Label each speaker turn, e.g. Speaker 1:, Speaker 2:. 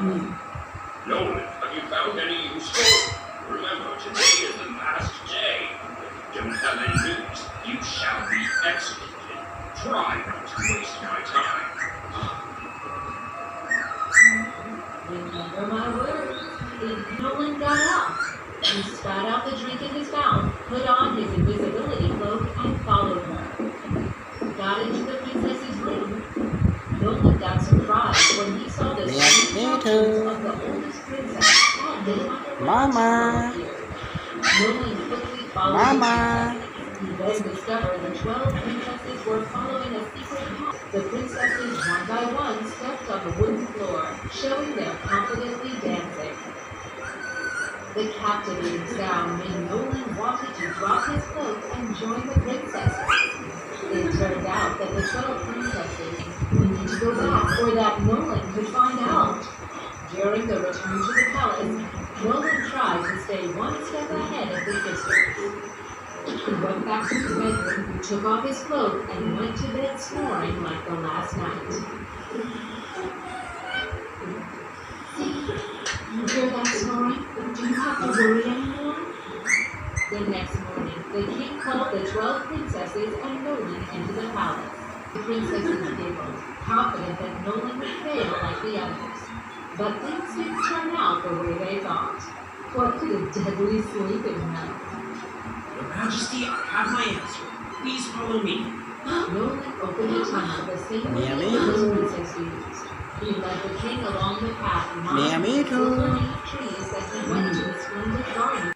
Speaker 1: Nolan, have you found any useful? Remember, today is the last day. If you don't have any news, you shall be executed. Try not to waste my time.
Speaker 2: Remember my words. Nolan got up. He spat out the drink in his mouth, put on his invisibility cloak, and followed her. Got into the princess's room. Nolan got surprised when he saw the strange of the oldest princess
Speaker 3: Mama.
Speaker 2: Nolan quickly followed the princess. He then discovered the 12 princesses were following a secret path. The princesses, one by one, stepped on the wooden floor, showing them confidently dancing. The captivating sound made Nolan wanted to drop his cloak and join the princesses. It turned out that the 12 princesses would need to go back, or that Nolan could find out. During the return to the palace, Nolan tried to stay one step ahead of the sisters. He went back to his bedroom, took off his cloak, and went to bed snoring like the last night. See, you hear that snoring? Do you have to worry anymore? The next morning, the king called the 12 princesses and Nolan into the palace. The princesses giggled, confident that Nolan would fail like the others. But things didn't turn out the way they thought. What could a deadly sleeping know?
Speaker 4: Your Majesty, I have my answer. Please follow me.
Speaker 2: Nolan opened the tunnel the same way the first princess used. He led the king along the path lined with silver leaf trees as he went to the splendid garden.